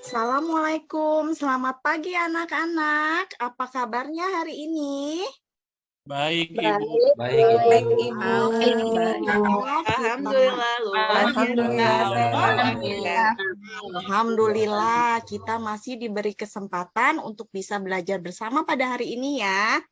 Assalamualaikum, selamat pagi anak-anak. Apa kabarnya hari ini? Baik, Ibu. Baik, Baik, Ibu. Ibu. Alhamdulillah, luar Alhamdulillah. Alhamdulillah, kita masih diberi kesempatan untuk bisa belajar bersama pada hari ini ya.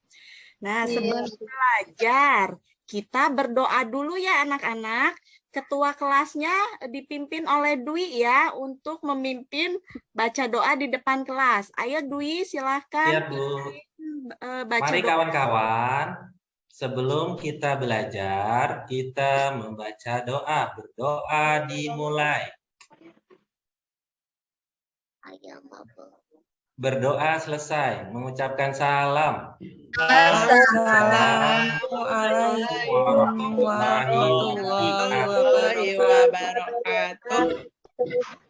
Nah, sebelum belajar, kita berdoa dulu ya anak-anak. Ketua kelasnya dipimpin oleh Dwi ya untuk memimpin baca doa di depan kelas. Ayo Dwi, silahkan. Iya, Bu. Baca Mari doa. kawan-kawan, sebelum kita belajar, kita membaca doa. Berdoa dimulai. Berdoa selesai, mengucapkan salam. Assalamualaikum warahmatullahi wabarakatuh.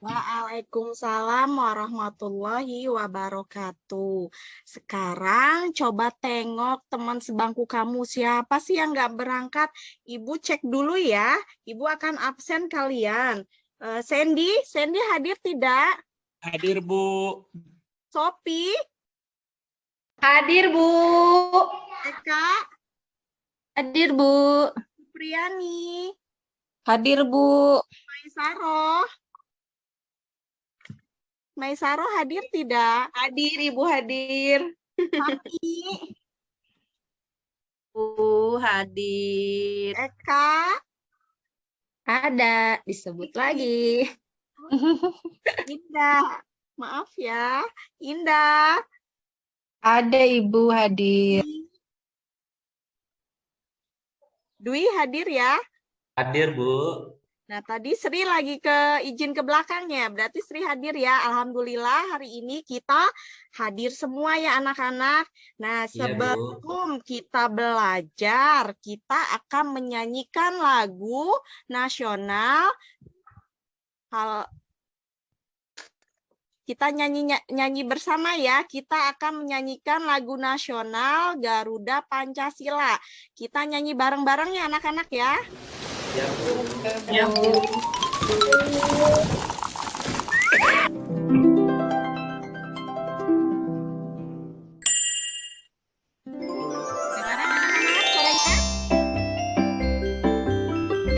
Waalaikumsalam warahmatullahi wabarakatuh. Sekarang coba tengok teman sebangku kamu. Siapa sih yang nggak berangkat? Ibu cek dulu ya. Ibu akan absen kalian. Sandy hadir tidak? Hadir, Bu. Sophie? Hadir, Bu. Eka? Hadir, Bu. Priani? Hadir, Bu. Maisaro hadir tidak? Hadir, Ibu hadir. Mami? Bu hadir. Eka? Ada, disebut lagi. Indah? Maaf ya. Indah? Ada, Ibu hadir. Dwi hadir ya? Hadir, Bu. Nah, tadi Sri lagi izin ke belakangnya. Berarti Sri hadir ya. Alhamdulillah hari ini kita hadir semua ya anak-anak. Nah, sebelum kita belajar, kita akan menyanyikan lagu nasional. Kita nyanyi bersama ya. Kita akan menyanyikan lagu nasional Garuda Pancasila. Kita nyanyi bareng-bareng ya anak-anak ya. Ya, Bu. Ya, Bu.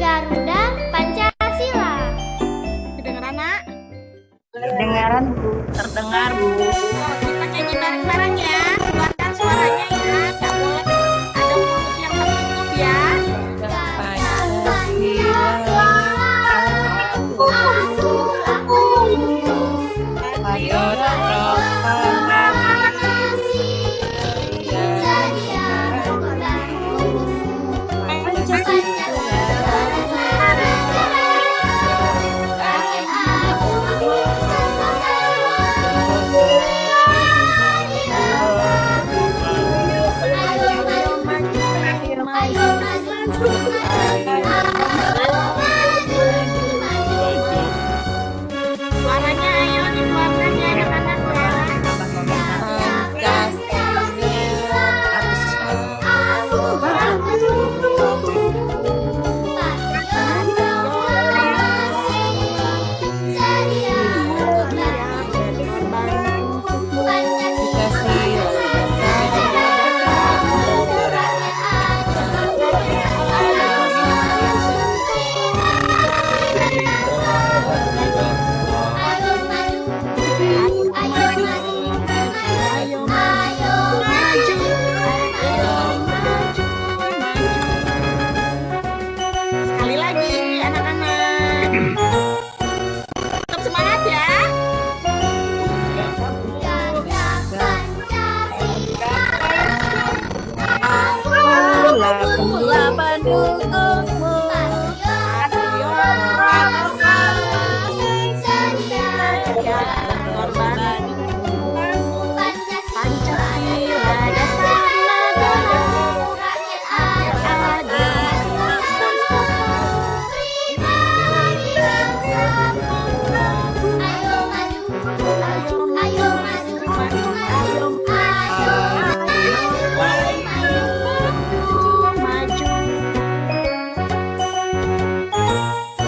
Garuda Pancasila. Kedengeran, Nak? Kedengaran, Bu. Terdengar, Bu. Kita nyanyi bareng-bareng ya. Keluarkan suaranya ya. Nggak boleh ada mulut yang tertutup ya. Suaranya ayo dikeluarkan ya anak-anak ya. Sekali lagi anak-anak. Tetap semangat ya.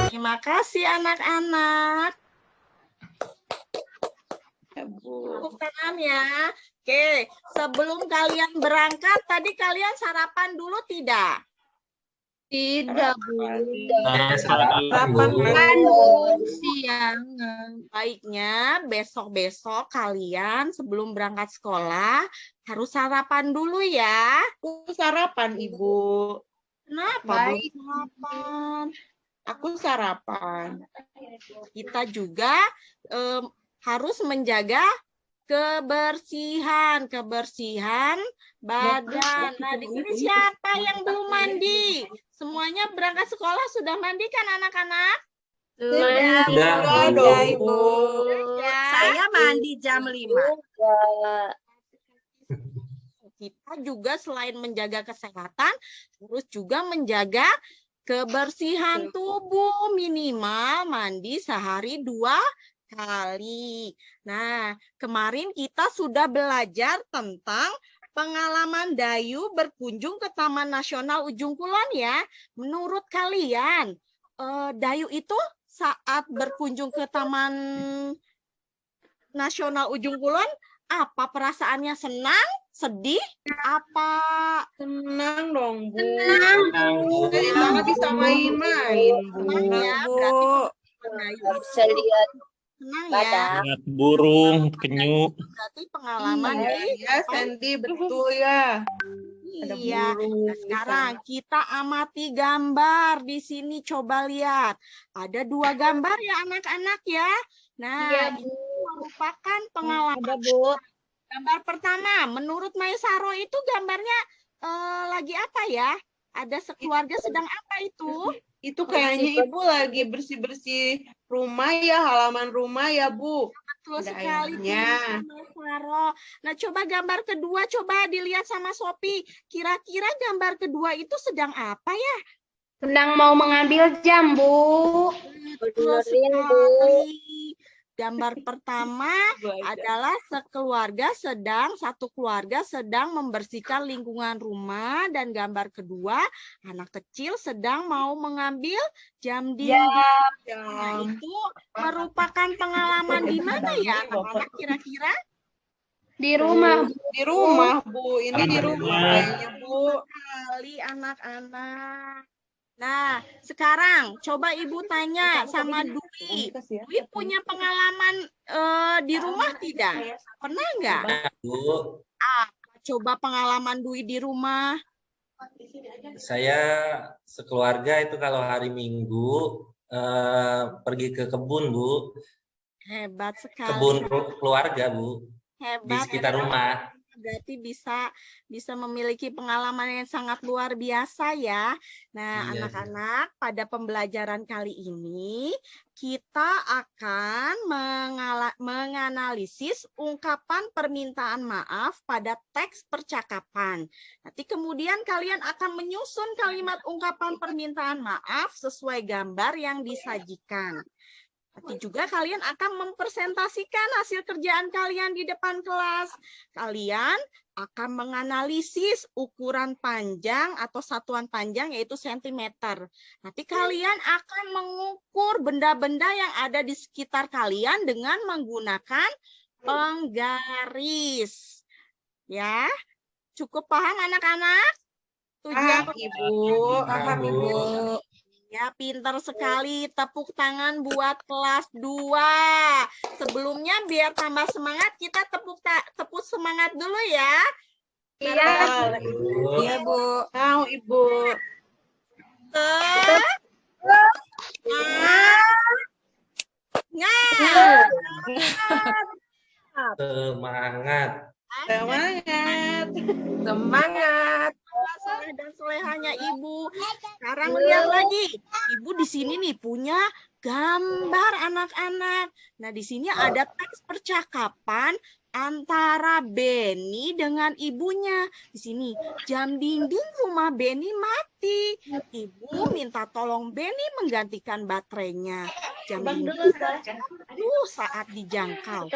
Terima kasih anak-anak. Tepuk tangan ya. Oke, sebelum kalian berangkat, tadi kalian sarapan dulu tidak? Tidak, Bu. Sarapan, Bu. Siang. Baiknya besok-besok kalian sebelum berangkat sekolah harus sarapan dulu ya. Aku sarapan, Ibu. Kenapa Baik. belum sarapan? Aku sarapan. Kita juga harus menjaga kebersihan badan. Nah, di sini siapa yang belum mandi? Semuanya berangkat sekolah sudah mandi kan anak-anak? Sudah, Bu. Ibu. Ya. Saya mandi jam 5. Kita juga selain menjaga kesehatan, harus juga menjaga kebersihan tubuh, minimal mandi sehari 2 kali. Nah, kemarin kita sudah belajar tentang pengalaman Dayu berkunjung ke Taman Nasional Ujung Kulon ya. Menurut kalian, Dayu itu saat berkunjung ke Taman Nasional Ujung Kulon, apa perasaannya? Senang? Sedih? Apa? Senang dong, Bu. Senang, Bu. Jadi banget bisa main-main, Bu. Senang ya, berarti Dayu itu senang ya. Lihat burung, penyu. Berarti pengalaman di Ya, Sandy, betul ya. Ada iya. burung. Nah, sekarang kita amati gambar di sini. Coba lihat. Ada 2 gambar ya anak-anak ya. Nah, ini merupakan pengalaman. Gambar pertama, menurut Maisaro itu gambarnya lagi apa ya? Ada sekeluarga sedang apa itu? Itu kayaknya Ibu lagi bersih-bersih rumah ya, halaman rumah ya, Bu. Betul Ada sekali. ayamnya. Maisaro. Nah, coba gambar kedua, coba dilihat sama Sopi. Kira-kira gambar kedua itu sedang apa ya? Sedang mau mengambil jam, Bu. Betul sekali. Gambar pertama adalah satu keluarga sedang membersihkan lingkungan rumah, dan gambar kedua anak kecil sedang mau mengambil jam dinding. Nah, itu merupakan pengalaman di mana ya anak-anak kira-kira? Di rumah. Di rumah, Bu. Ini di rumah kayaknya, Bu. Kali anak-anak. Nah, sekarang coba Ibu tanya sama Dwi. Dwi punya pengalaman di rumah tidak? Pernah nggak? Bu, Coba pengalaman Dwi di rumah. saya sekeluarga itu kalau hari Minggu pergi ke kebun, Bu. Hebat sekali. Kebun keluarga, Bu. Di Hebat. sekitar rumah. Berarti bisa memiliki pengalaman yang sangat luar biasa ya. Nah, Iya. anak-anak, pada pembelajaran kali ini kita akan menganalisis ungkapan permintaan maaf pada teks percakapan. Nanti kemudian kalian akan menyusun kalimat ungkapan permintaan maaf sesuai gambar yang disajikan. Nanti juga kalian akan mempresentasikan hasil kerjaan kalian di depan kelas. Kalian akan menganalisis ukuran panjang atau satuan panjang yaitu sentimeter. Nanti kalian akan mengukur benda-benda yang ada di sekitar kalian dengan menggunakan penggaris. Ya, cukup paham anak-anak? Paham, Ibu. Paham, Ibu. Ya, pintar sekali. Tepuk tangan buat kelas 2. Sebelumnya biar tambah semangat, kita tepuk semangat dulu ya. Iya. Iya, Bu. Tahu, Ibu. Semangat. Semangat. Semangat. Soleh dan solehanya Ibu. Sekarang lihat lagi. Ibu di sini nih punya gambar anak-anak. Nah, di sini ada teks percakapan antara Beni dengan ibunya. Di sini, jam dinding rumah Beni mati. Ibu minta tolong Beni menggantikan baterainya. Jam dinding saat dijangkau.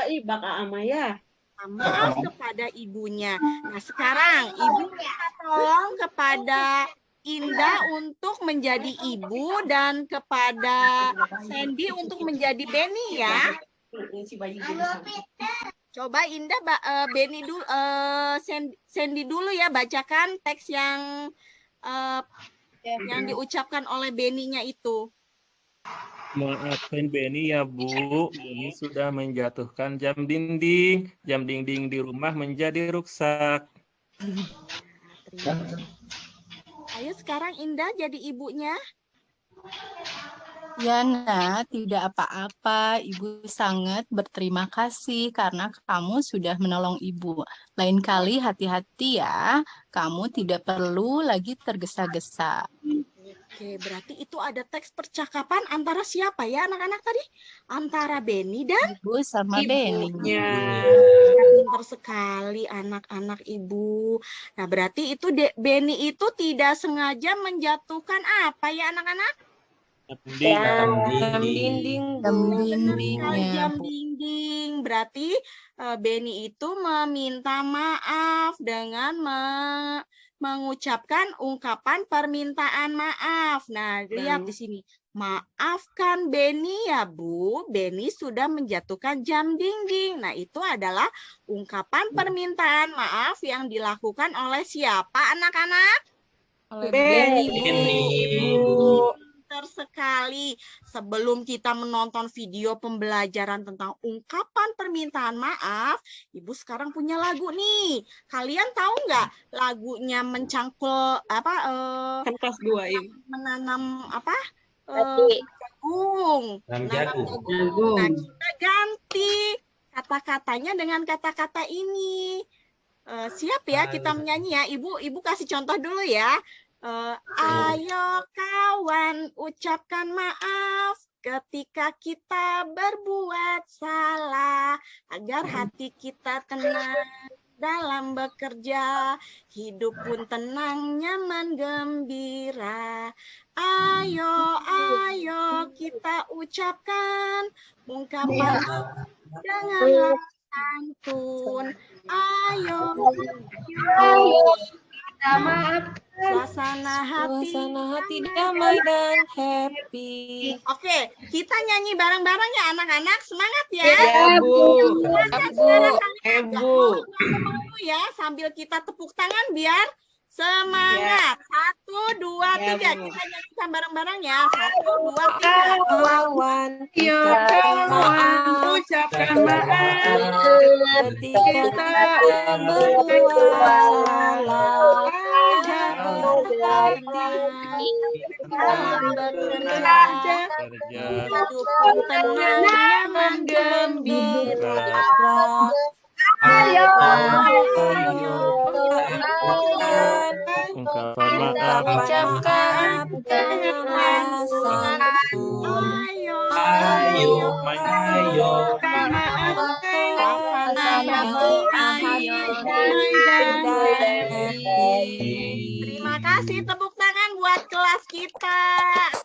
Maaf kepada ibunya. Nah, sekarang Ibu minta tolong kepada Indah untuk menjadi ibu dan kepada Sandy untuk menjadi Beni ya. Coba Indah, Beni dulu, Sandy dulu ya, bacakan teks yang diucapkan oleh Beninya itu. Maafkan Beni ya Bu, Beni sudah menjatuhkan jam dinding. Jam dinding di rumah menjadi rusak. Terima kasih. Ayo sekarang Indah jadi ibunya. Ya, Nak, tidak apa-apa. Ibu sangat berterima kasih karena kamu sudah menolong Ibu. Lain kali hati-hati ya. Kamu tidak perlu lagi tergesa-gesa. Oke, berarti itu ada teks percakapan antara siapa ya anak-anak tadi? Antara Beni dan Ibu sama Beni. Ibunya. pintar sekali anak-anak ibu. Nah, berarti itu Beni itu tidak sengaja menjatuhkan apa ya anak-anak? Dinding. Dinding. Jam Sekali dindingnya, jam Bu. dinding. Berarti Beni itu meminta maaf dengan mengucapkan ungkapan permintaan maaf. Nah, lihat di sini. Maafkan Beni ya Bu, Beni sudah menjatuhkan jam dinding. Nah, itu adalah ungkapan permintaan maaf yang dilakukan oleh siapa anak-anak? Oleh Beni. Ibu. Pintar sekali. Sebelum kita menonton video pembelajaran tentang ungkapan permintaan maaf, Ibu sekarang punya lagu nih. Kalian tahu nggak lagunya mencangkul apa? Kan kelas 2 ini. Menanam apa? Berarti. Jagung. Dalam Menanam jagung. jagung. Nah, kita ganti kata-katanya dengan kata-kata ini. Siap ya kita menyanyi ya. Ibu kasih contoh dulu ya. Ayo kawan, ucapkan maaf ketika kita berbuat salah, agar hati kita tenang dalam bekerja, hidup pun tenang, nyaman, gembira. Ayo kita ucapkan ungkapan janganlah santun. Ayo Minta maaf. suasana hati damai dan happy. Oke, kita nyanyi bareng-bareng ya anak-anak. Semangat ya. Ya, Bu. Silakan suara kalian. Bu. Mau ya, sambil kita tepuk tangan biar semangat. 1, 2, Ya, 3. Bu. Kita nyanyikan bareng-bareng ya. 1, 2, 3. Kawan, Ya, kawan, ucapkan maaf. ketika kita berbuat salah, hidup pun tenang, nyaman, gembira. Ayo. Ungkapan maaf. ucapkan dengan santun. Ayo, Ayo. Terima kasih tepuk tangan buat kelas kita.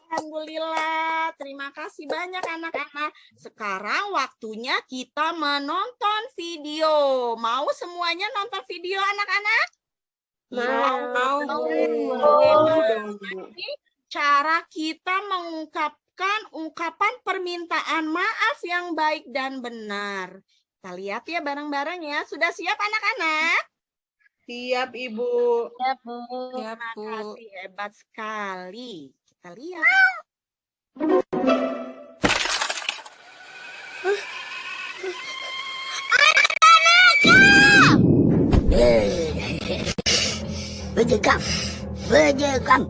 Alhamdulillah. Terima kasih banyak anak-anak. Sekarang waktunya kita menonton video. Mau semuanya nonton video anak-anak? Mau. Cara kita mengungkapkan ungkapan permintaan maaf yang baik dan benar. Kita lihat ya bareng-bareng ya. Sudah siap anak-anak? Siap, Ibu. Terima kasih, hebat sekali. Kita lihat. Bejekam.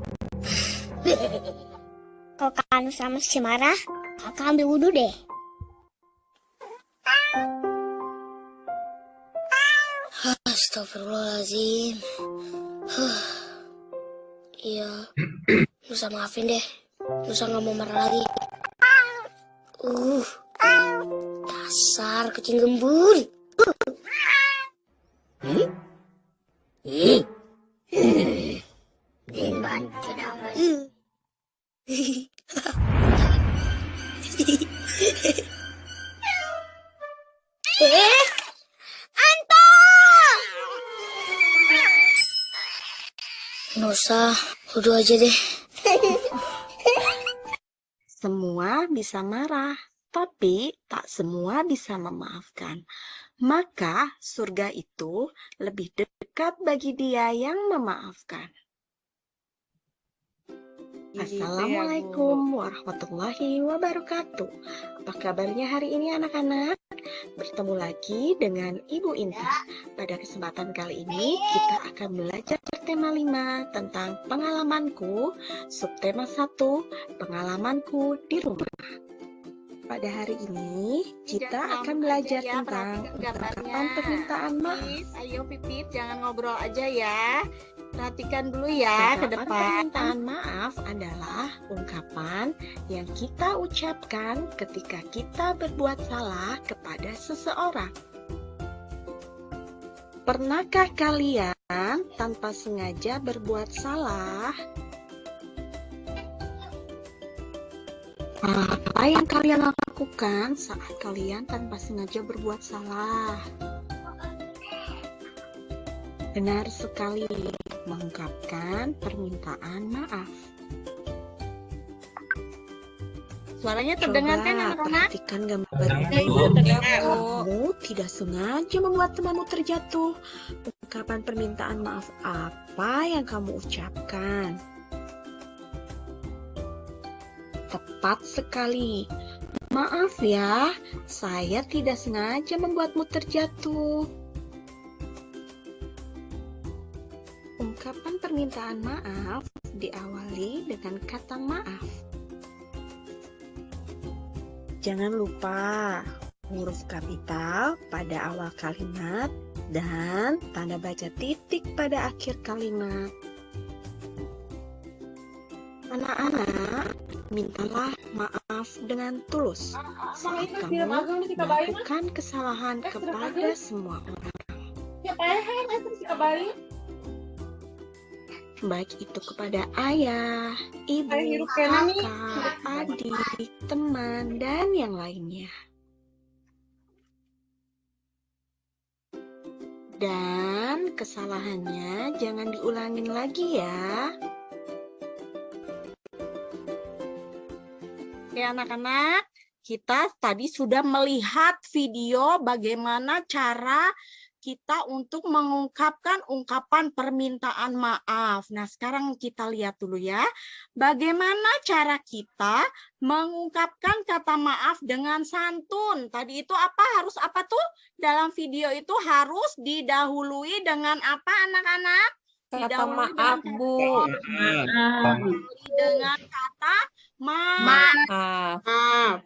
Kalau Kak sama si marah, Kakak ambil wudhu deh. Astagfirullahaladzim. Iya, Nusa maafin deh. Nusa nggak mau marah lagi. Dasar kucing gembul. Dimana tidak Nusa, wudhu aja deh. Semua bisa marah, tapi tak semua bisa memaafkan. maka surga itu lebih dekat bagi dia yang memaafkan. Gitu ya, Bu. Assalamualaikum warahmatullahi wabarakatuh. Apa kabarnya hari ini anak-anak? Bertemu lagi dengan Ibu Indah. Pada kesempatan kali ini kita akan belajar tema 5 tentang pengalamanku, subtema 1, pengalamanku di rumah. Pada hari ini kita akan belajar tentang ungkapan permintaan maaf. Ayo Pipit, jangan ngobrol aja ya. Perhatikan dulu ya ke Ungkapan depan. permintaan maaf adalah ungkapan yang kita ucapkan ketika kita berbuat salah kepada seseorang. Pernahkah kalian tanpa sengaja berbuat salah? Apa yang kalian lakukan saat kalian tanpa sengaja berbuat salah? Benar sekali, mengungkapkan permintaan maaf. Suaranya terdengar kan Coba anak-anak? perhatikan gambar Ya, ini. itu terdengar. Kamu tidak sengaja membuat temanmu terjatuh. Ungkapan permintaan maaf apa yang kamu ucapkan? Tepat sekali. Maaf ya, saya tidak sengaja membuatmu terjatuh. Ungkapan permintaan maaf diawali dengan kata maaf. Jangan lupa huruf kapital pada awal kalimat dan tanda baca titik pada akhir kalimat. Anak-anak, mintalah maaf dengan tulus saat kamu melakukan kesalahan kepada semua orang. Baik itu kepada ayah, ibu, kakak, adik, teman, dan yang lainnya. Dan kesalahannya jangan diulangin lagi ya. Oke anak-anak, kita tadi sudah melihat video bagaimana cara kita untuk mengungkapkan ungkapan permintaan maaf. Nah, sekarang kita lihat dulu ya, bagaimana cara kita mengungkapkan kata maaf dengan santun. Tadi itu harus apa tuh? Dalam video itu harus didahului dengan apa anak-anak? Kata maaf, Bu. Dengan kata Maaf. maaf.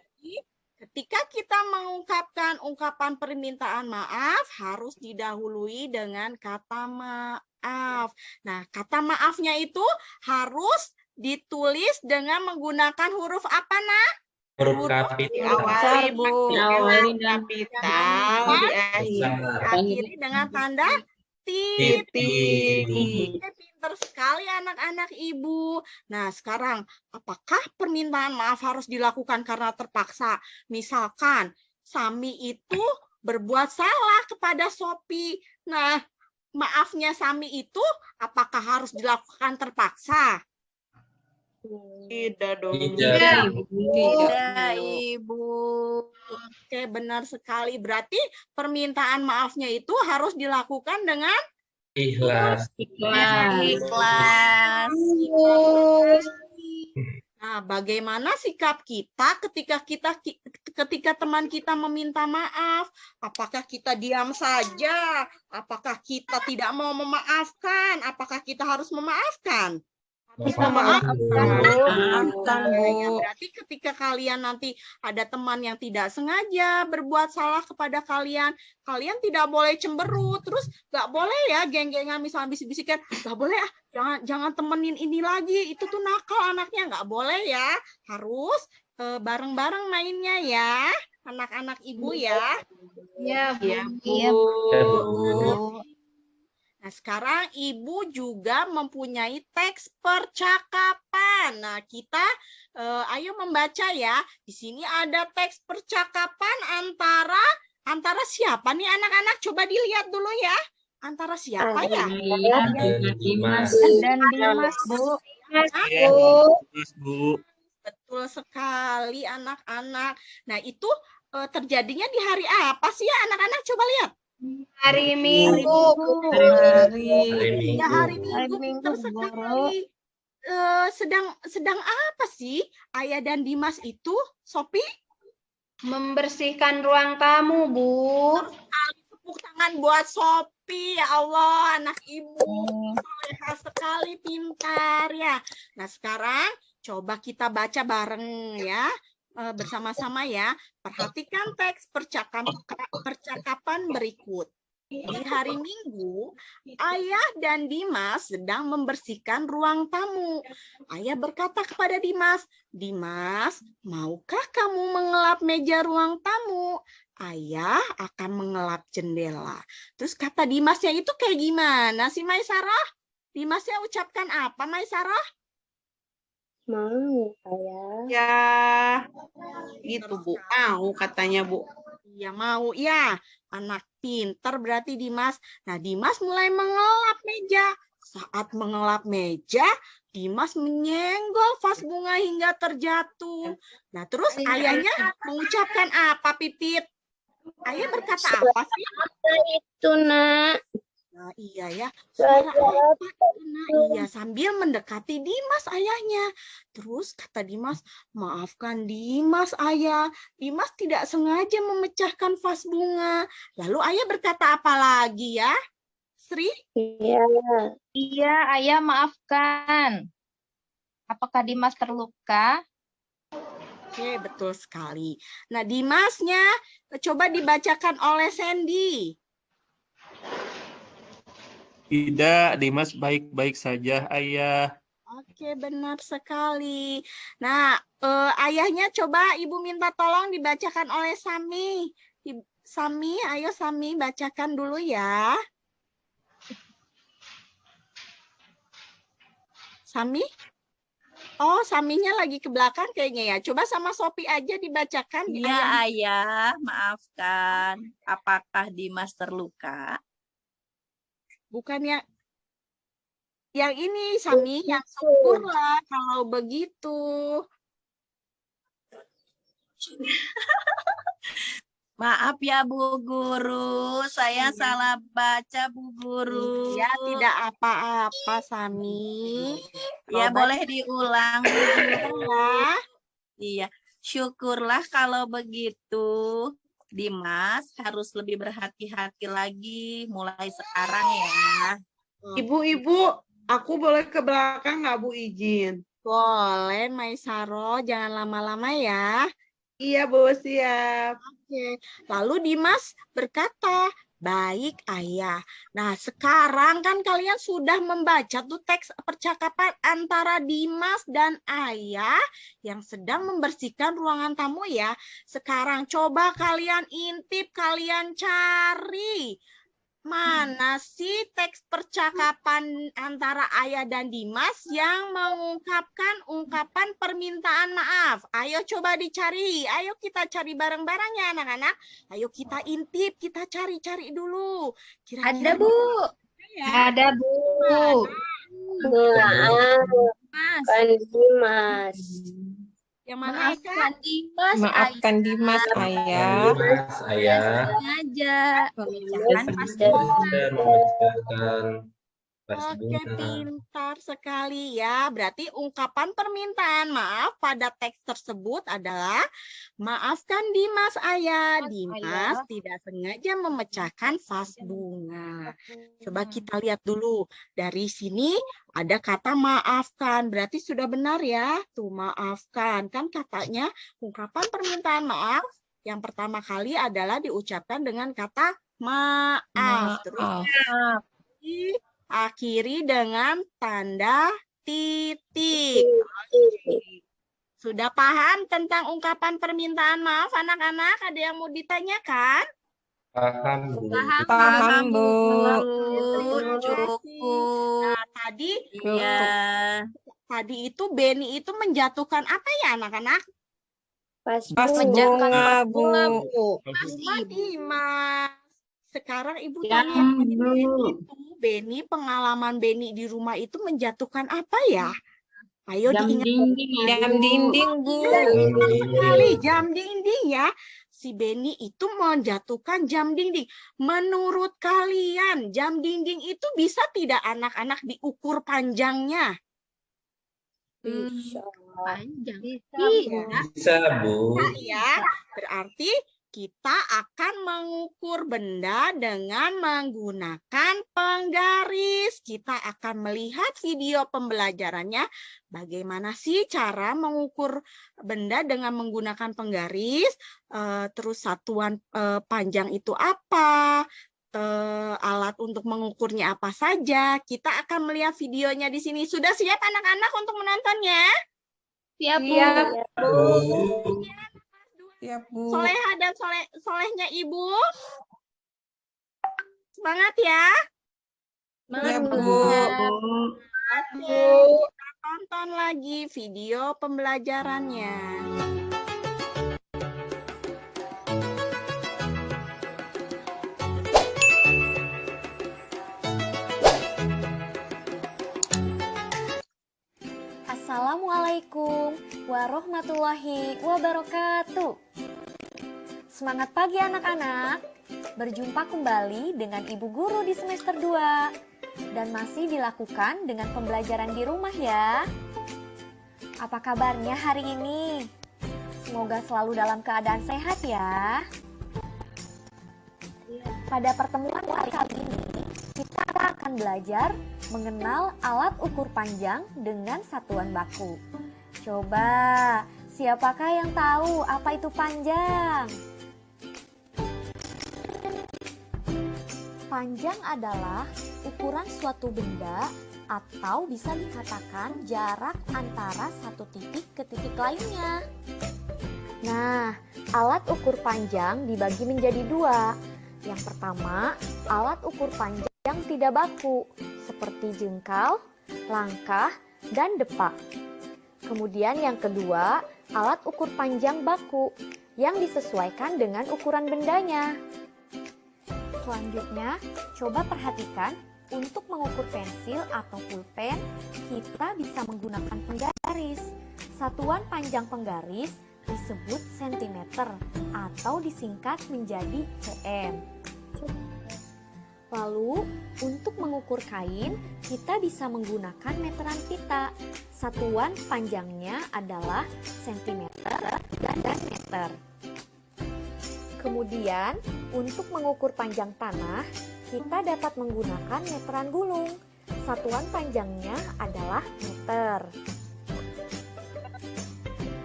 Ketika kita mengungkapkan ungkapan permintaan maaf, harus didahului dengan kata maaf. Nah, kata maafnya itu harus ditulis dengan menggunakan huruf apa, Nak? Huruf kapital. Diawali, Bu. Diawali dengan kapital, diakhiri dengan tanda titik. Pinter sekali anak-anak Ibu. Nah, sekarang apakah permintaan maaf harus dilakukan karena terpaksa? Misalkan Sami itu berbuat salah kepada Sophie. Nah, maafnya Sami itu apakah harus dilakukan terpaksa? Tidak dong. Tidak, Ibu. Oke, benar sekali. Berarti permintaan maafnya itu harus dilakukan dengan Ikhlas. Ikhlas. Nah, bagaimana sikap kita ketika teman kita meminta maaf? Apakah kita diam saja? Apakah kita tidak mau memaafkan? Apakah kita harus memaafkan? Kita maafkan, Bu. Berarti ketika kalian nanti ada teman yang tidak sengaja berbuat salah kepada kalian, kalian tidak boleh cemberut, terus nggak boleh ya geng-gengan misalnya bisik-bisikan, nggak boleh jangan temenin ini lagi, itu tuh nakal anaknya, nggak boleh ya, harus bareng-bareng mainnya ya, anak-anak Ibu ya. Ya, Iya, Bu. Nah, sekarang Ibu juga mempunyai teks percakapan. Nah, kita ayo membaca ya. Di sini ada teks percakapan antara siapa nih anak-anak? Coba dilihat dulu ya. Antara siapa ya? Dimas. dan Dimas, Bu. Bu. Betul sekali anak-anak. Nah, itu terjadinya di hari apa sih ya anak-anak? Coba lihat. Hari Minggu. Ya, hari Minggu. Pintar Bu Guru. sekali. Sedang apa sih Ayah dan Dimas itu, Sopi? Membersihkan ruang tamu, Bu. Tepuk tangan buat Sopi, ya Allah, anak ibu. Soleha sekali, pintar ya. Nah, sekarang coba kita baca bareng ya, bersama-sama ya. Perhatikan teks percakapan berikut. Di hari Minggu, Ayah dan Dimas sedang membersihkan ruang tamu. Ayah berkata kepada Dimas, "Dimas, maukah kamu mengelap meja ruang tamu? Ayah akan mengelap jendela." Terus kata Dimasnya itu kayak gimana sih, Maisarah? Dimasnya ucapkan apa, Maisarah? Mau, Ayah. Ya, gitu Bu. Mau katanya Bu. Iya mau ya, anak pinter berarti Dimas. Nah, Dimas mulai mengelap meja. Saat mengelap meja, Dimas menyenggol vas bunga hingga terjatuh. Nah, terus ayahnya mengucapkan apa, Pipit? Ayah berkata apa sih? Itu, Nak. Nah, iya ya. Suara apa itu, Nak? Iya, sambil mendekati Dimas ayahnya. Terus kata Dimas, "Maafkan Dimas, Ayah. Dimas tidak sengaja memecahkan vas bunga." Lalu ayah berkata apa lagi ya? Sri? Iya. Iya, Ayah maafkan. Apakah Dimas terluka? Oke, betul sekali. Nah, Dimasnya coba dibacakan oleh Sandy. Tidak, Dimas baik-baik saja, Ayah. Oke, benar sekali. Nah, ayahnya coba Ibu minta tolong dibacakan oleh Sami. Sami, ayo Sami bacakan dulu ya. Sami? Oh, Saminya lagi ke belakang kayaknya ya. Coba sama Sopi aja dibacakan. Iya, Ayah, maafkan. Apakah Dimas terluka? Bukan ya. Yang ini, Sami, yang syukurlah kalau begitu. Maaf ya, Bu Guru. Saya salah baca, Bu Guru. Ya, tidak apa-apa, Sami. Ya, boleh diulang, Bu Guru. Ya. Iya, syukurlah kalau begitu. Dimas harus lebih berhati-hati lagi mulai sekarang ya. Ibu, aku boleh ke belakang nggak Bu izin? Boleh, Maisaro. Jangan lama-lama ya. Iya Bu, siap. Oke. Lalu Dimas berkata, "Baik, Ayah." Nah, sekarang kan kalian sudah membaca tuh teks percakapan antara Dimas dan Ayah yang sedang membersihkan ruangan tamu ya. Sekarang coba kalian intip, kalian cari. Mana sih teks percakapan antara Ayah dan Dimas yang mengungkapkan ungkapan permintaan maaf? Ayo coba dicari. Ayo kita cari bareng-bareng ya anak-anak. Ayo kita intip, kita cari-cari dulu. Ada, Bu. Ya. Ada, Bu. Maafkan Dimas. Yang mana Eka? Dimas, Maafkan Dimas, Ayah. Dimas, Ayah. Sengaja Memecahkan vas Sudah memecahkan vas Oke, bunga. pintar sekali ya. Berarti ungkapan permintaan maaf pada teks tersebut adalah, "Maafkan Dimas, Ayah. Dimas tidak sengaja memecahkan vas bunga." Coba kita lihat dulu. Dari sini ada kata maafkan. Berarti sudah benar ya. Tuh, maafkan. Kan katanya ungkapan permintaan maaf yang pertama kali adalah diucapkan dengan kata maaf. Terus akhiri dengan tanda titik. Sudah paham tentang ungkapan permintaan maaf anak-anak? Ada yang mau ditanyakan? Paham Bu. Paham, Bu. Terima Cukup. kasih. Nah, tadi itu Beni itu menjatuhkan apa ya anak-anak? Vas bunga, Bu. Dimas. Sekarang Ibu tanya Beni, pengalaman Beni di rumah itu menjatuhkan apa ya? Ayo diingat. Jam dinding, Bu. Sekali jam dinding ya. si Beni itu menjatuhkan jam dinding. Menurut kalian, jam dinding itu bisa tidak anak-anak diukur panjangnya? Panjang. Bisa, Bu. Bisa ya. Berarti kita akan mengukur benda dengan menggunakan penggaris. Kita akan melihat video pembelajarannya. Bagaimana sih cara mengukur benda dengan menggunakan penggaris? Terus satuan panjang itu apa? Alat untuk mengukurnya apa saja? Kita akan melihat videonya di sini. Sudah siap anak-anak untuk menontonnya? Siap, Bu. Siap, Bu. Soleha dan solehnya Ibu. Semangat ya. Siap, Bu. Oke, kita tonton lagi video pembelajarannya. Assalamualaikum warahmatullahi wabarakatuh. Semangat pagi anak-anak. Berjumpa kembali dengan Ibu Guru di semester 2 dan masih dilakukan dengan pembelajaran di rumah ya. Apa kabarnya hari ini? Semoga selalu dalam keadaan sehat ya. Pada pertemuan kali ini kita akan belajar mengenal alat ukur panjang dengan satuan baku. Coba, siapakah yang tahu apa itu panjang? Panjang adalah ukuran suatu benda atau bisa dikatakan jarak antara satu titik ke titik lainnya. Nah, alat ukur panjang dibagi menjadi dua. Yang pertama, alat ukur panjang yang tidak baku, seperti jengkal, langkah, dan depak. Kemudian yang kedua, alat ukur panjang baku, yang disesuaikan dengan ukuran bendanya. Selanjutnya, coba perhatikan, untuk mengukur pensil atau pulpen, kita bisa menggunakan penggaris. Satuan panjang penggaris disebut sentimeter atau disingkat menjadi cm. Lalu, untuk mengukur kain, kita bisa menggunakan meteran pita. Satuan panjangnya adalah sentimeter dan meter. Kemudian, untuk mengukur panjang tanah, kita dapat menggunakan meteran gulung. Satuan panjangnya adalah meter.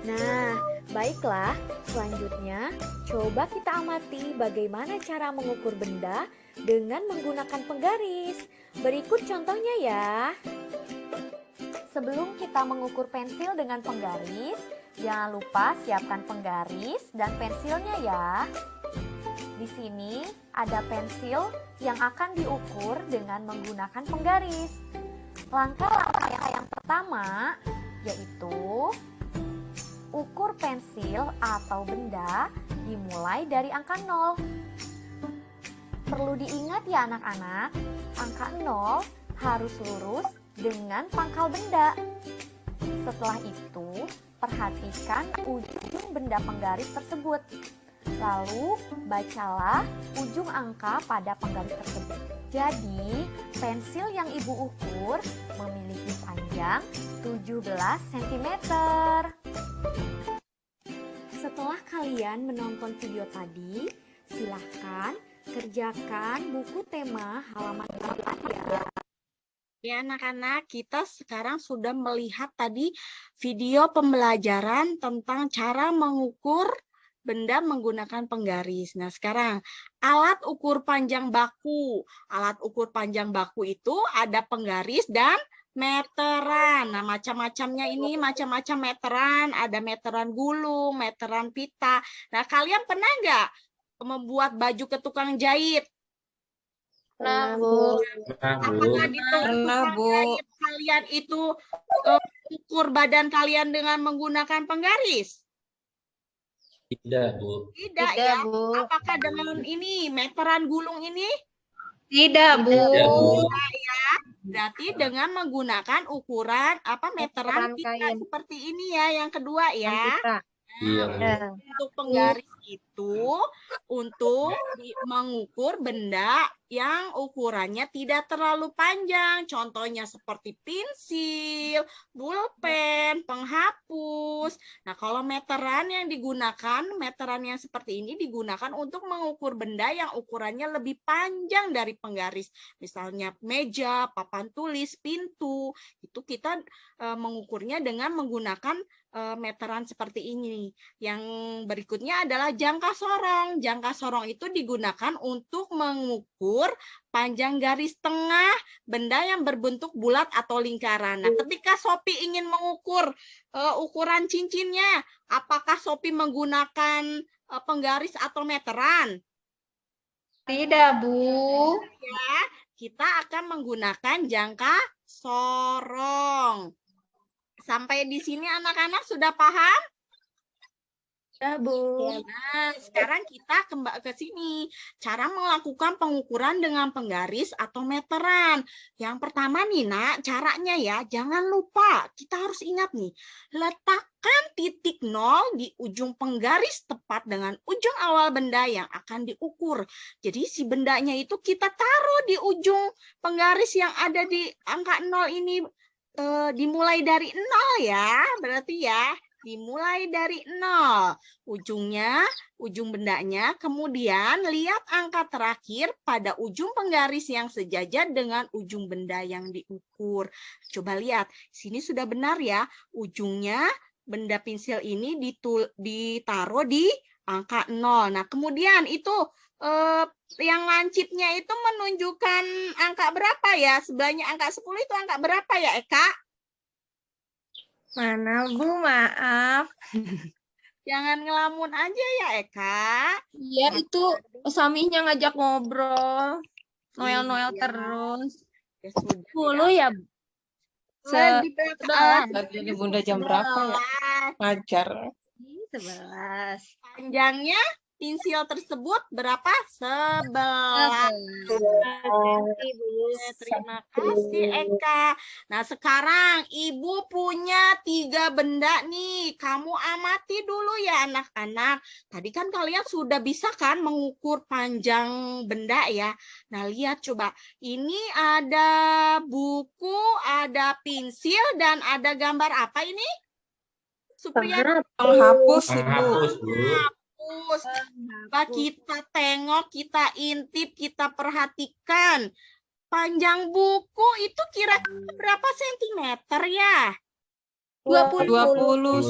Nah, baiklah. Selanjutnya, coba kita amati bagaimana cara mengukur benda dengan menggunakan penggaris. Berikut contohnya ya. Sebelum kita mengukur pensil dengan penggaris, jangan lupa siapkan penggaris dan pensilnya ya. Di sini ada pensil yang akan diukur dengan menggunakan penggaris. Langkah-langkah yang pertama yaitu ukur pensil atau benda dimulai dari angka 0. Perlu diingat ya anak-anak, angka 0 harus lurus dengan pangkal benda. Setelah itu, perhatikan ujung benda penggaris tersebut. Lalu, bacalah ujung angka pada penggaris tersebut. Jadi, pensil yang Ibu ukur memiliki panjang 17 cm. Setelah kalian menonton video tadi, silahkan kerjakan buku tema halaman 8 ya. Ya anak-anak, kita sekarang sudah melihat tadi video pembelajaran tentang cara mengukur benda menggunakan penggaris. Nah sekarang alat ukur panjang baku. Alat ukur panjang baku itu ada penggaris dan meteran. Nah macam-macamnya ini macam-macam meteran. Ada meteran gulung, meteran pita. Nah kalian pernah nggak membuat baju ke tukang jahit? Pernah, Bu. Apakah di tukang jahit kalian itu ukur badan kalian dengan menggunakan penggaris? Tidak, Bu. Tidak ya. Bu. Apakah dengan ini meteran gulung ini? Tidak, Bu. Tidak, Bu. Tidak ya. Berarti dengan menggunakan ukuran meteran pita kain. seperti ini ya, yang kedua ya. Pita. Iya, Bu. Untuk penggaris itu untuk mengukur benda yang ukurannya tidak terlalu panjang. Contohnya seperti pensil, pulpen, penghapus. Nah, kalau meteran yang digunakan, meteran yang seperti ini digunakan untuk mengukur benda yang ukurannya lebih panjang dari penggaris. Misalnya meja, papan tulis, pintu. Itu kita mengukurnya dengan menggunakan meteran seperti ini. Yang berikutnya adalah jangka sorong. Jangka sorong itu digunakan untuk mengukur panjang garis tengah benda yang berbentuk bulat atau lingkaran. Nah, ketika Sophie ingin mengukur ukuran cincinnya, apakah Sophie menggunakan penggaris atau meteran? Tidak, Bu. Ya, kita akan menggunakan jangka sorong. Sampai di sini anak-anak sudah paham? Sudah, Bu. Nah, sekarang kita kembali ke sini. Cara melakukan pengukuran dengan penggaris atau meteran. Yang pertama nih, Nak, caranya ya, jangan lupa. Kita harus ingat nih, letakkan titik 0 di ujung penggaris tepat dengan ujung awal benda yang akan diukur. Jadi si bendanya itu kita taruh di ujung penggaris yang ada di angka 0 ini. Dimulai dari 0 ya, berarti ya. Dimulai dari 0. Ujung bendanya, kemudian lihat angka terakhir pada ujung penggaris yang sejajar dengan ujung benda yang diukur. Coba lihat, sini sudah benar ya. Ujungnya benda pensil ini ditaruh di angka 0. Nah, kemudian itu yang lancipnya itu menunjukkan angka berapa ya? Sebelahnya angka 10 itu angka berapa ya, Eka? Mana, Bu? Maaf. Jangan ngelamun aja ya, Eka. Iya, itu suaminya ngajak ngobrol. Noel-noel Iya. terus. Ya sudah. 10 ya, Bu? Di belakang. Jadi Bunda jam berapa ya? Ngajar. 11. Panjangnya pensil tersebut berapa? 11. Terima kasih, Eka. Nah, sekarang Ibu punya 3 benda nih. Kamu amati dulu ya, anak-anak. Tadi kan kalian sudah bisa kan mengukur panjang benda ya. Nah, lihat coba. Ini ada buku, ada pensil, dan ada gambar apa ini? Supriyani? Penghapus, Ibu. Penghapus, Bu. Coba kita tengok, kita intip, kita perhatikan. Panjang buku itu kira-kira berapa sentimeter ya? 20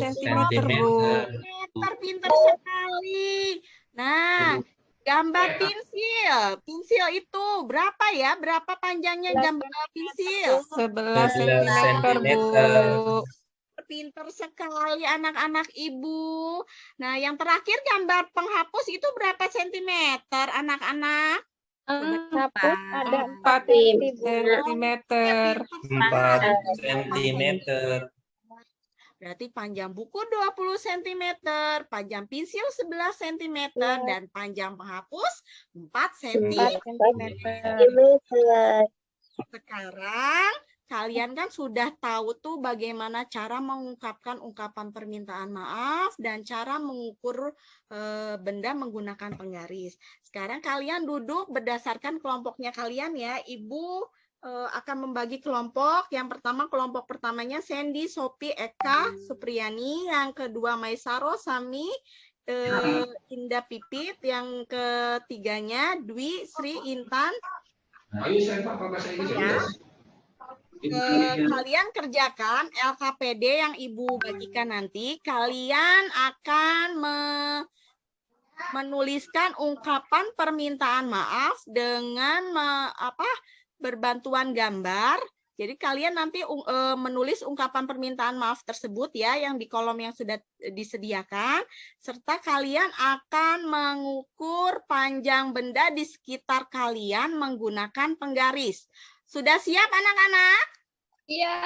cm, Bu. Meter, pinter sekali. Nah, gambar pensil. Pensil itu berapa ya? Berapa panjangnya gambar pensil? 11 11 cm, Bu. Pinter sekali anak-anak Ibu. Nah, yang terakhir gambar penghapus itu berapa sentimeter anak-anak? Penghapus ada 4 cm. 4 cm. Berarti panjang buku 20 cm, panjang pensil 11 cm, dan panjang penghapus 4 cm. Sekarang kalian kan sudah tahu tuh bagaimana cara mengungkapkan ungkapan permintaan maaf dan cara mengukur benda menggunakan penggaris. Sekarang kalian duduk berdasarkan kelompoknya kalian ya. Ibu akan membagi kelompok. Yang pertama, kelompok pertamanya Sandy, Sophie, Eka, Supriyani. Yang kedua Maisaro, Sami, Indah, Pipit. Yang ketiganya Dwi, Sri, Intan. Ya. Kalian kerjakan LKPD yang Ibu bagikan nanti. Kalian akan menuliskan ungkapan permintaan maaf dengan berbantuan gambar. Jadi kalian nanti menulis ungkapan permintaan maaf tersebut ya, yang di kolom yang sudah disediakan, serta kalian akan mengukur panjang benda di sekitar kalian menggunakan penggaris. Sudah siap anak-anak? Iya.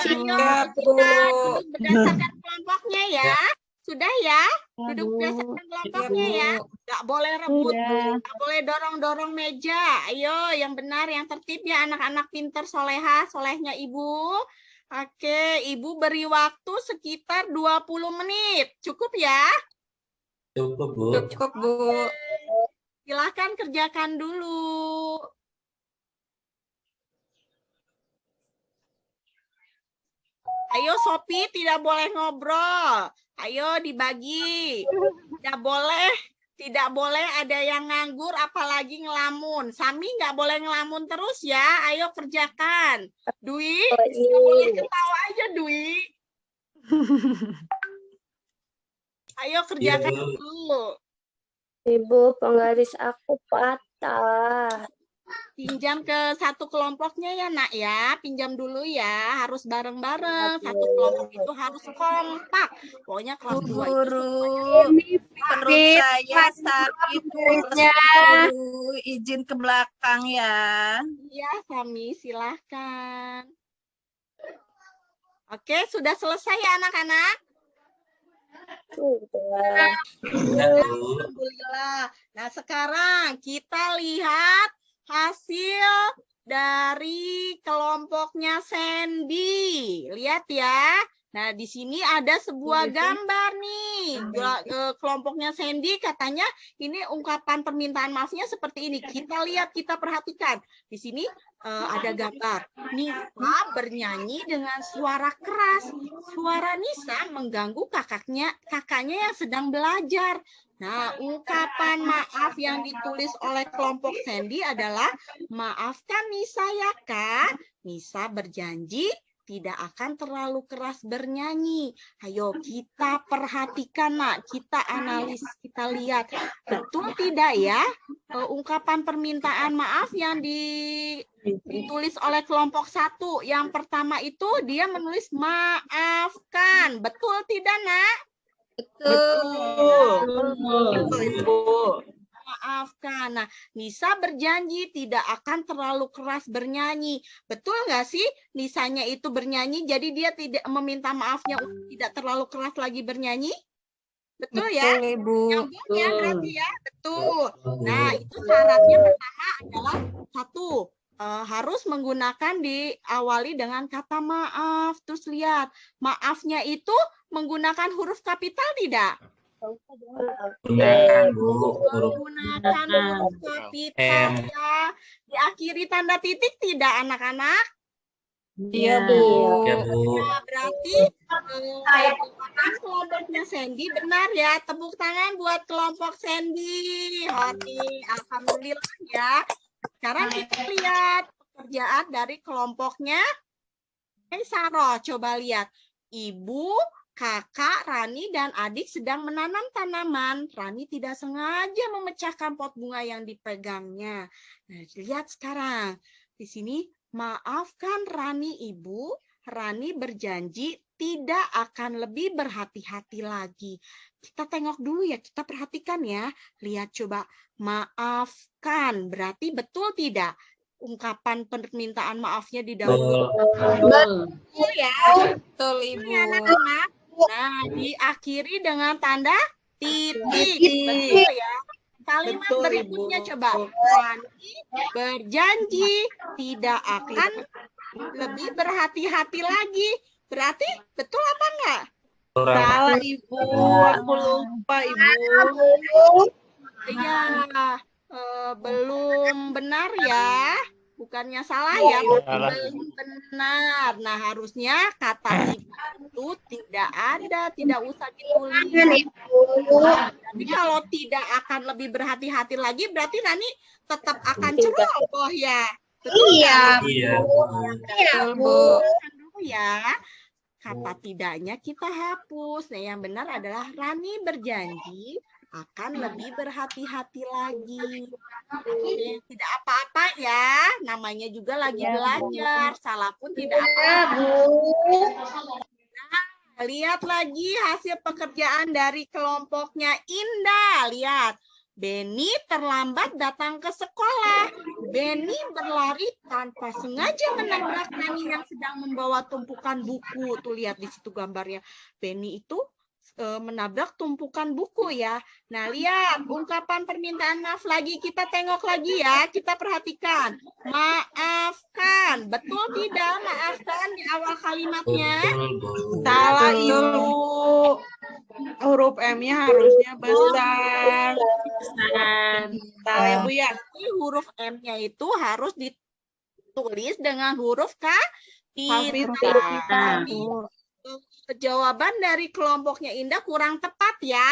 Siap, Bu. Kita duduk berdasarkan kelompoknya ya. Sudah ya? Duduk berdasarkan kelompoknya ya. Nggak boleh rebut, nggak boleh dorong-dorong meja. Ayo, yang benar, yang tertib ya anak-anak pinter, solehah, solehnya Ibu. Oke, Ibu beri waktu sekitar 20 menit. Cukup ya? Cukup, Bu. Cukup, Bu. Silahkan kerjakan dulu. Ayo Sopi, tidak boleh ngobrol. Ayo dibagi. Tidak boleh ada yang nganggur apalagi ngelamun. Sami nggak boleh ngelamun terus ya. Ayo kerjakan. Dwi, nggak boleh ketawa aja Dwi. Ayo kerjakan dulu. Ibu, penggaris aku patah. Pinjam ke satu kelompoknya ya nak ya. Pinjam dulu ya. Harus bareng-bareng. Satu kelompok itu harus kompak. Pokoknya kelas 2 itu Guru, perut saya sakit, guru. Izin ke belakang ya. Iya, Sami, silahkan. Oke, sudah selesai ya anak-anak? Alhamdulillah. Nah, sekarang kita lihat hasil dari kelompoknya Sandy. Lihat ya. Nah, di sini ada sebuah gambar nih. Kelompoknya Sandy katanya ini ungkapan permintaan maafnya seperti ini. Kita lihat, kita perhatikan. Di sini ada gambar. Nisa bernyanyi dengan suara keras. Suara Nisa mengganggu kakaknya yang sedang belajar. Nah, ungkapan maaf yang ditulis oleh kelompok Sandy adalah, maafkan Nisa ya Kak. Nisa berjanji tidak akan terlalu keras bernyanyi. Ayo kita perhatikan nak, kita analisis, kita lihat. Betul tidak ya ungkapan permintaan maaf yang ditulis oleh kelompok 1. Yang pertama itu dia menulis maafkan. Betul tidak nak? Betul, Ibu. Maafkan. Nah, Nisa berjanji tidak akan terlalu keras bernyanyi. Betul nggak sih? Nisanya itu bernyanyi, jadi dia tidak meminta maafnya untuk tidak terlalu keras lagi bernyanyi. Betul ya? Ibu. Nyambung ya berarti ya? Betul. Nah, itu syaratnya pertama adalah 1. Harus menggunakan diawali dengan kata maaf. Terus lihat, maafnya itu menggunakan huruf kapital tidak? Gunakan, Bu. Menggunakan huruf kapital ya. Diakhiri tanda titik tidak anak-anak? Iya, Bu. Ya, Bu. Nah, berarti kelompoknya Sandy benar ya. Tepuk tangan buat kelompok Sandy. Alhamdulillah ya. Sekarang kita lihat pekerjaan dari kelompoknya Saroh. Coba lihat. Ibu, kakak, Rani, dan adik sedang menanam tanaman. Rani tidak sengaja memecahkan pot bunga yang dipegangnya. Nah, lihat sekarang. Di sini, maafkan Rani Ibu. Rani berjanji tidak akan lebih berhati-hati lagi. Kita tengok dulu ya, kita perhatikan ya. Lihat coba, maafkan. Berarti betul tidak? Ungkapan permintaan maafnya didahului. Betul ya? Betul, Ibu. Ya, anak-anak. Nah, diakhiri dengan tanda titik. Betul ya? Kalimat Betul, berikutnya Ibu. coba. Rani berjanji tidak akan lebih berhati-hati lagi. Berarti betul apa enggak? Salah, Ibu. Aku lupa, Ibu. Iya, belum benar ya. Bukannya salah ya, belum benar. Nah, harusnya kata tidak itu tidak ada, tidak usah ditulis. Jadi kalau tidak akan lebih berhati-hati lagi, berarti Rani tetap akan ceroboh ya. Betul Iya. Iya. Betul, Bu. dulu ya. Kata tidaknya kita hapus. Nah, yang benar adalah Rani berjanji akan lebih berhati-hati lagi. Tidak apa-apa ya, namanya juga lagi belajar, salah pun tidak apa-apa. Nah, lihat lagi hasil pekerjaan dari kelompoknya Indah. Lihat, Beni terlambat datang ke sekolah. Beni berlari tanpa sengaja menabrak Rani yang sedang membawa tumpukan buku. Tuh lihat di situ gambarnya. Beni itu menabrak tumpukan buku ya. Nah, lihat ungkapan permintaan maaf lagi. Kita tengok lagi ya. Kita perhatikan. Maafkan. Betul tidak maafkan di awal kalimatnya? Betul, Bu. Salah Ibu. Huruf M-nya harusnya besar. Salah ya Bu ya. Jadi huruf M-nya itu harus ditulis dengan huruf kapital. Jawaban dari kelompoknya Indah kurang tepat ya.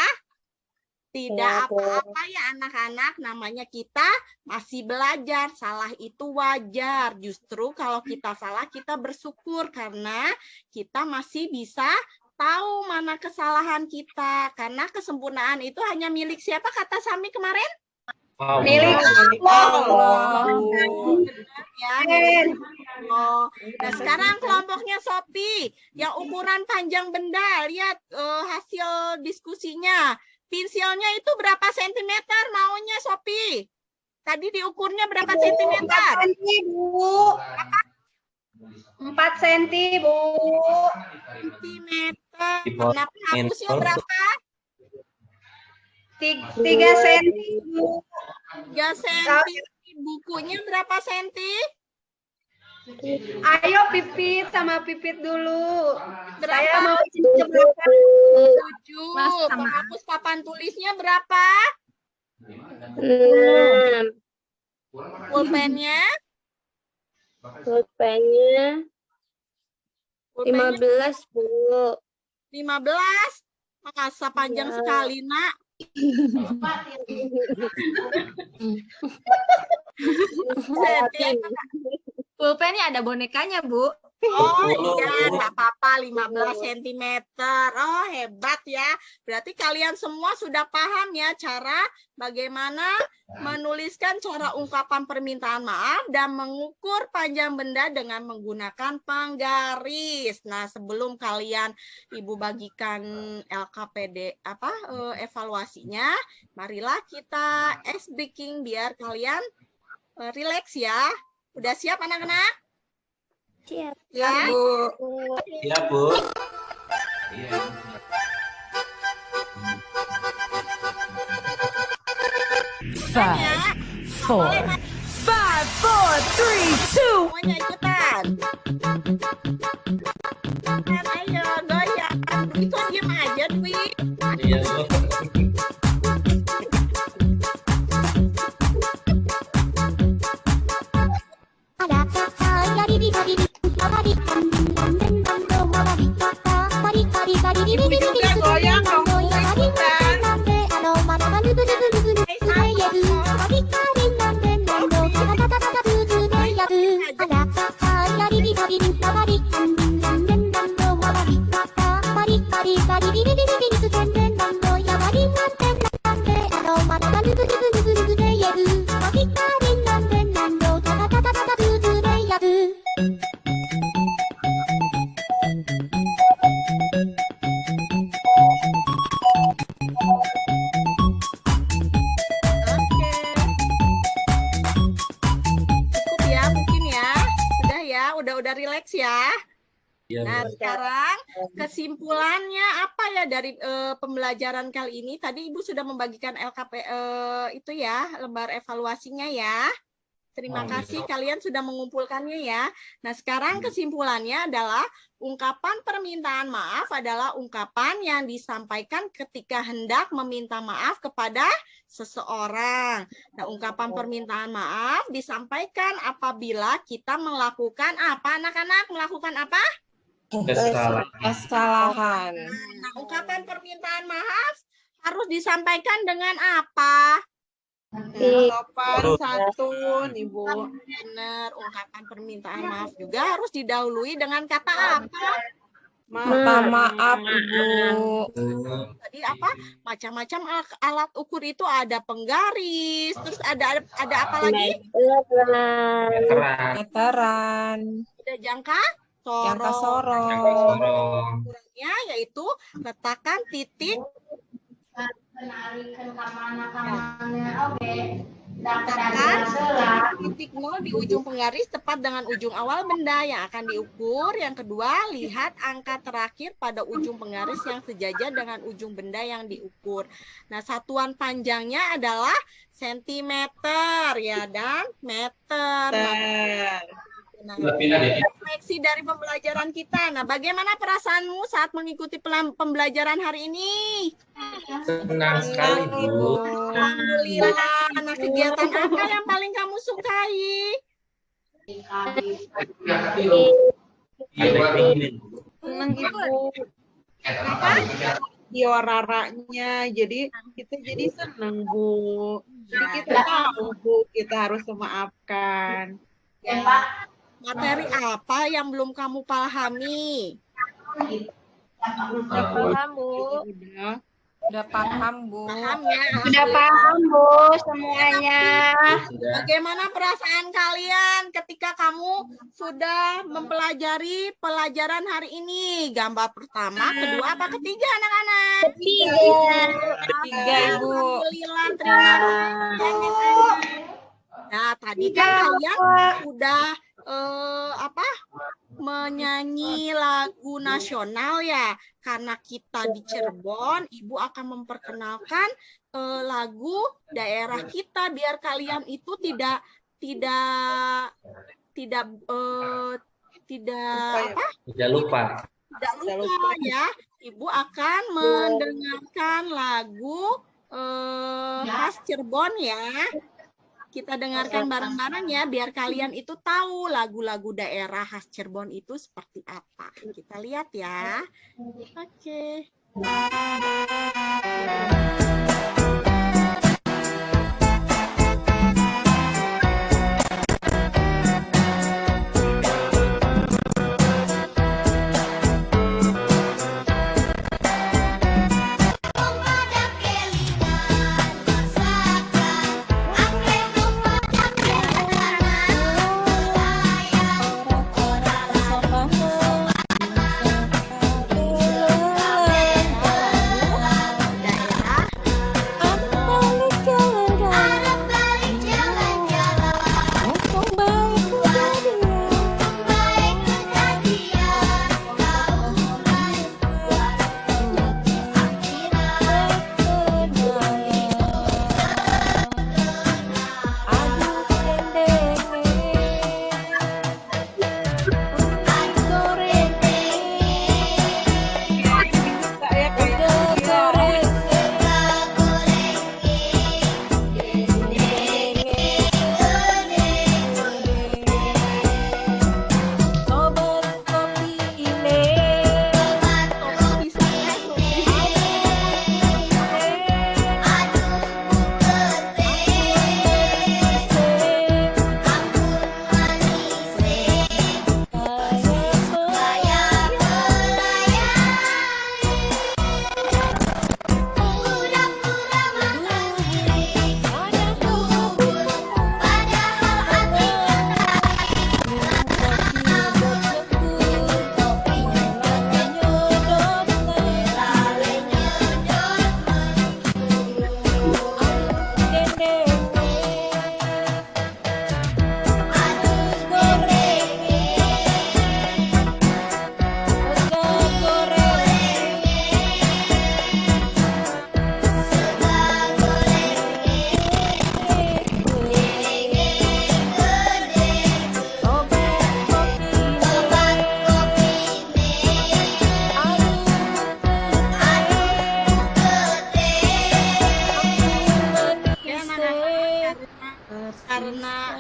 Tidak apa-apa ya anak-anak, namanya kita masih belajar. Salah itu wajar. Justru kalau kita salah kita bersyukur karena kita masih bisa tahu mana kesalahan kita. Karena kesempurnaan itu hanya milik siapa kata Sami kemarin? Milik Allah. Ya, milik Allah. Nah, sekarang kelompoknya Sopi yang ukuran panjang benda. Lihat hasil diskusinya. Pensilnya itu berapa sentimeter maunya Sopi? Tadi diukurnya berapa sentimeter? 4 cm, Bu. 4 cm, Bu. Sentimeter. Nah, penghapusnya berapa? 3 cm, Bu. 3 senti. Bukunya berapa senti? Ayo pipit sama pipit dulu. Berapa? Saya mau ke belakang. 7. Penghapus papan tulisnya berapa? 6. Pulpennya? Pulpennya 15, Bu. 15. Masa panjang sekali, Nak. Pulpennya ada bonekanya, Bu. Oh iya, nggak apa-apa 15 cm. Oh, hebat ya. Berarti kalian semua sudah paham ya cara bagaimana menuliskan cara ungkapan permintaan maaf dan mengukur panjang benda dengan menggunakan penggaris. Nah, sebelum kalian Ibu bagikan LKPD evaluasinya, marilah kita ice breaking biar kalian rileks ya. Udah siap anak-anak? Siap. Ya, Bu. Iya, Bu. Iya. Five, four, 5, 4, 3, 2. Semuanya ikutan. Ayo, goyang. Itu diam aja, Dwi. Iya, Bu. Ibu juga goyang dong, Bu, ikutan. Cukup ya, mungkin ya. Sudah ya, udah rileks ya. Iya, Nah, Bu. sekarang kesimpulannya apa ya dari pembelajaran kali ini? Tadi Ibu sudah membagikan LKP itu ya, lembar evaluasinya ya. Terima kasih kalian sudah mengumpulkannya ya. Nah, sekarang kesimpulannya adalah ungkapan permintaan maaf adalah ungkapan yang disampaikan ketika hendak meminta maaf kepada seseorang. Nah, ungkapan permintaan maaf disampaikan apabila kita melakukan apa, anak-anak? Melakukan apa? Kesalahan. Nah, ungkapan permintaan maaf harus disampaikan dengan apa? Sopan santun, Ibu. Benar, ungkapan permintaan maaf juga harus didahului dengan kata apa? Maaf, Ibu. Tadi apa? Macam-macam alat ukur itu ada penggaris, terus ada apa lagi? Meteran. Ada jangka Jangka sorong. sorong. Ukurannya yaitu letakkan titik Letakkan titik 0 di ujung penggaris tepat dengan ujung awal benda yang akan diukur. Yang kedua, lihat angka terakhir pada ujung penggaris yang sejajar dengan ujung benda yang diukur. Nah, satuan panjangnya adalah sentimeter ya dan meter. Nah, refleksi dari pembelajaran kita. Nah, bagaimana perasaanmu saat mengikuti pembelajaran hari ini? Senang sekali, Bu. Alhamdulillah. Nah, kegiatan apa yang paling kamu sukai? Senang Ibu. Dioraranya, jadi kita jadi senang Bu. Jadi kita tahu Bu, kita harus memaafkan. Ya. Materi apa yang belum kamu pahami? Udah paham, Bu. Udah paham, Bu. Paham ya? Udah paham, Bu, semuanya. Bagaimana perasaan kalian ketika kamu sudah mempelajari pelajaran hari ini? Gambar pertama, kedua, apa ketiga anak-anak? Ketiga, Ibu. Alhamdulillah, terima kasih. Nah, tadi kan kalian sudah menyanyi lagu nasional ya. Karena kita di Cirebon, Ibu akan memperkenalkan lagu daerah kita biar kalian itu tidak lupa ya. Ibu akan mendengarkan lagu khas Cirebon ya. Kita dengarkan bareng-bareng ya, biar kalian itu tahu lagu-lagu daerah khas Cirebon itu seperti apa. Kita lihat ya. Oke. Karena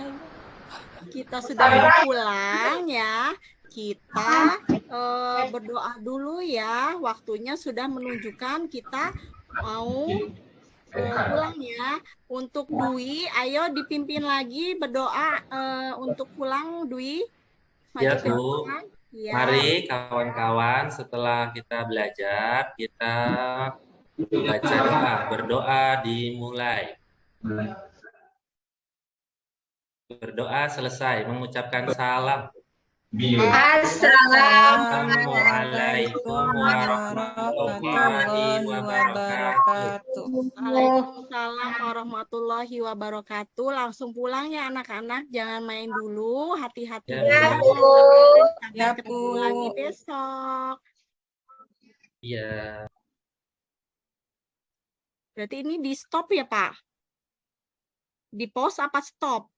kita sudah mau pulang ya, kita berdoa dulu ya. Waktunya sudah menunjukkan kita mau pulang ya. Untuk Dwi, ayo dipimpin lagi berdoa untuk pulang, Dwi. Ya, Maju ke Bu. depan. Ya. Mari kawan-kawan, setelah kita belajar, kita baca doa, berdoa dimulai. Berdoa selesai, mengucapkan salam. Assalamualaikum warahmatullahi wabarakatuh. Waalaikumsalam warahmatullahi wabarakatuh. Langsung pulang ya anak-anak, jangan main dulu, hati-hati. Ya, Sampai ketemu lagi besok. Iya. Berarti ini di stop ya Pak? Di pause apa stop?